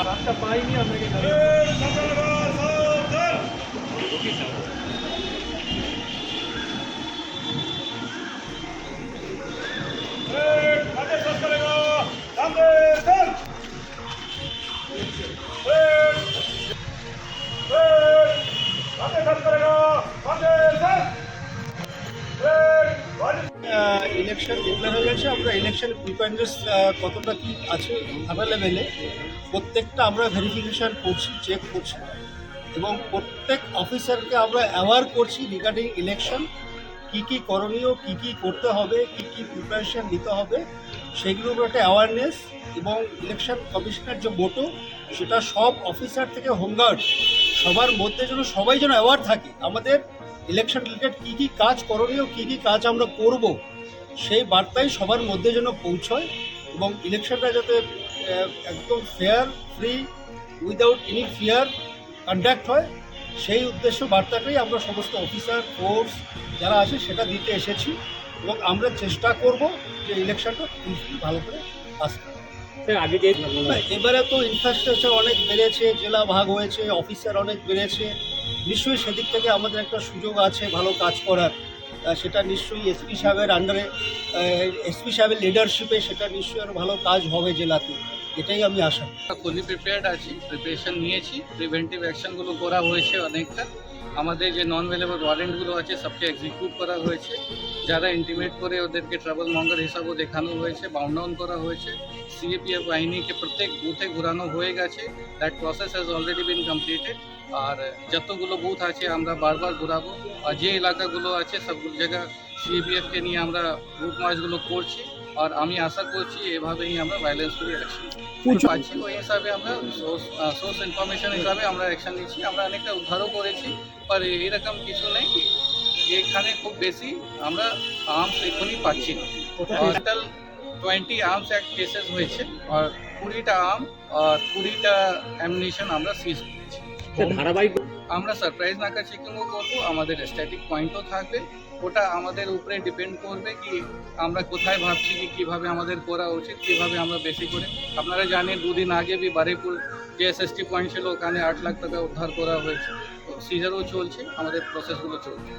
রাস্তা পাইনি আপনাকে ইলেকশন ডিক্লেয়ার হয়ে গেছে। আমরা ইলেকশন প্রিপারেশনস কতটা কি আছে অ্যাভেলেবেলে প্রত্যেকটা আমরা ভেরিফিকেশান করছি, চেক করছি এবং প্রত্যেক অফিসারকে আমরা অ্যাওয়ার করছি রিগার্ডিং ইলেকশন, কী কী করণীয়, কী কী করতে হবে, কী কী প্রিপারেশান নিতে হবে, সেগুলোর উপর একটা অ্যাওয়ারনেস। এবং ইলেকশন কমিশনের যে মোটো সেটা সব অফিসার থেকে হোমগার্ড সবার মধ্যে যেন সবাই যেন অ্যাওয়ার থাকে আমাদের ইলেকশন রিলেটেড কী কী কাজ করণীয়, কী কী কাজ আমরা করব, সেই বার্তাই সবার মধ্যে যেন পৌঁছয় এবং ইলেকশনটা যাতে একদম fair, free, without any fear conduct হয়, সেই উদ্দেশ্য বার্তাটাই আমরা সমস্ত অফিসার ফোর্স যারা আছে সেটা দিতে এসেছি এবং আমরা চেষ্টা করব যে ইলেকশনটা ভালো করে আসবে। আগে যে এবারে তো ইনফ্রাস্ট্রাকচার অনেক বেড়েছে, জেলা ভাগ হয়েছে, অফিসার অনেক বেড়েছে, নিশ্চয়ই সেদিক থেকে আমাদের একটা সুযোগ আছে ভালো কাজ করার। সেটা নিশ্চয়ই এসপি সাহেবের আন্ডারে, এসপি সাহেবের লিডারশিপে সেটা নিশ্চয়ই আরও ভালো কাজ হবে জেলাতে, এটাই আমি আশা। ফুলি প্রিপেয়ার্ড আছি, প্রিপারেশন নিয়েছি, প্রিভেন্টিভ অ্যাকশনগুলো করা হয়েছে অনেকটা। আমাদের যে নন অ্যাভেলেবল ওয়ারেন্টগুলো আছে সবকে এক্সিকিউট করা হয়েছে, যারা ইন্টিমেট করে ওদেরকে ট্রাভেল মঙ্গার হিসাবেও দেখানো হয়েছে, বাউন্ড ডাউন করা হয়েছে। সিএপিএফ বাহিনীকে প্রত্যেক বুথে ঘুরানো হয়ে গেছে, that process has already been completed. আর যতগুলো বুথ আছে আমরা বারবার ঘুরাবো, আর যে এলাকাগুলো আছে সবগুলো জায়গা সিএপিএফকে নিয়ে আমরা বুথ মার্চগুলো করছি। আর আমি আশা করছি এভাবেই আমরা ভায়োলেন্স ফ্রি ইলেকশন পাচ্ছি, ওই হিসাবে আমরা সোর্স ইনফরমেশন হিসাবে আমরা অ্যাকশন নিচ্ছি। আমরা অনেকটা উদ্ধারও করেছি, আর এরকম কিছু নেই এখানে খুব বেশি আমরা আর্মস এখনই পাচ্ছি না। টোটাল 20 আর্মস অ্যাক্ট কেসেস হয়েছে আর 20টা আর্ম আর 20টা অ্যামনিশন আমরা সিজ করেছি। ধারাবাহিক আমরা সারপ্রাইজ নাকা চেকিংও করবো, আমাদের স্ট্যাটিক পয়েন্টও থাকবে, ওটা আমাদের উপরে ডিপেন্ড করবে কি আমরা কোথায় ভাবছি কি কীভাবে আমাদের করা উচিত, কীভাবে আমরা বেশি করে। আপনারা জানেন দুদিন আগে বি বারুইপুর যে এসএসটি পয়েন্ট ছিল ওখানে 8 লাখ টাকা উদ্ধার করা হয়েছে, তো সিজারও চলছে, আমাদের প্রসেসগুলো চলছে।